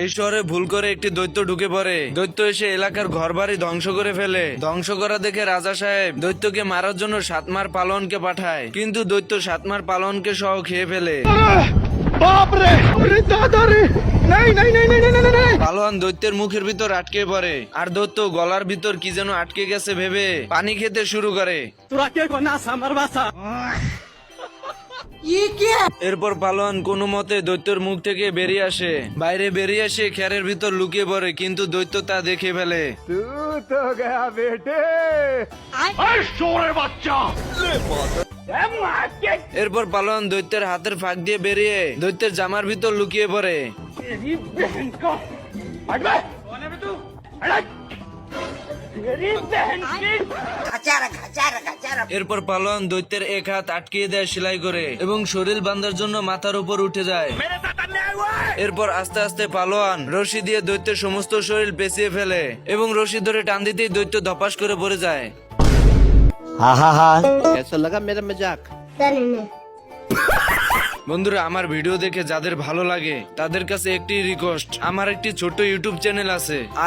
এই শহরে ভুল করে একটি দৈত্য ঢুকে পড়ে। দৈত্য এসে এলাকার ঘরবাড়ি ধ্বংস করে ফেলে। ধ্বংস করা দেখে রাজা সাহেব দৈত্যকে মারার জন্য সাতমার পালনকে পাঠায়, কিন্তু দৈত্য সাতমার পালনকে সহ খেয়ে ফেলে। পালোয়ান দৈত্যের মুখের ভিতর আটকে পড়ে, আর দৈত্য গলার ভিতর কি যেন আটকে গেছে ভেবে পানি খেতে শুরু করে। এরপর পালোয়ান কোনো মতে দৈত্যের মুখ থেকে বেরিয়ে আসে। বাইরে বেরিয়ে এসে খেরের ভিতর লুকিয়ে পড়ে, কিন্তু দৈত্য তা দেখে ফেলে। এরপর পালোয়ান দৈত্যের হাতের ফাঁক দিয়ে বেরিয়ে দৈত্যের জামার ভিতর লুকিয়ে পড়ে। এরপর পালোয়ান দৈত্যের এক হাত আটকিয়ে দেয় সেলাই করে এবং শরীর বাঁধার জন্য মাথার উপর উঠে যায়। এরপর আস্তে আস্তে পালোয়ান রশি দিয়ে দৈত্যের সমস্ত শরীর পেঁচিয়ে ফেলে এবং রশি ধরে টান দিতেই দৈত্য ধপাস করে পড়ে যায়। कैसा लगा मेरा मजाक? বন্ধুরা, আমার ভিডিও দেখে যাদের ভালো লাগে তাদের কাছে একটি রিকোয়েস্ট, আমার একটি ছোট ইউটিউব চ্যানেল আছে, আর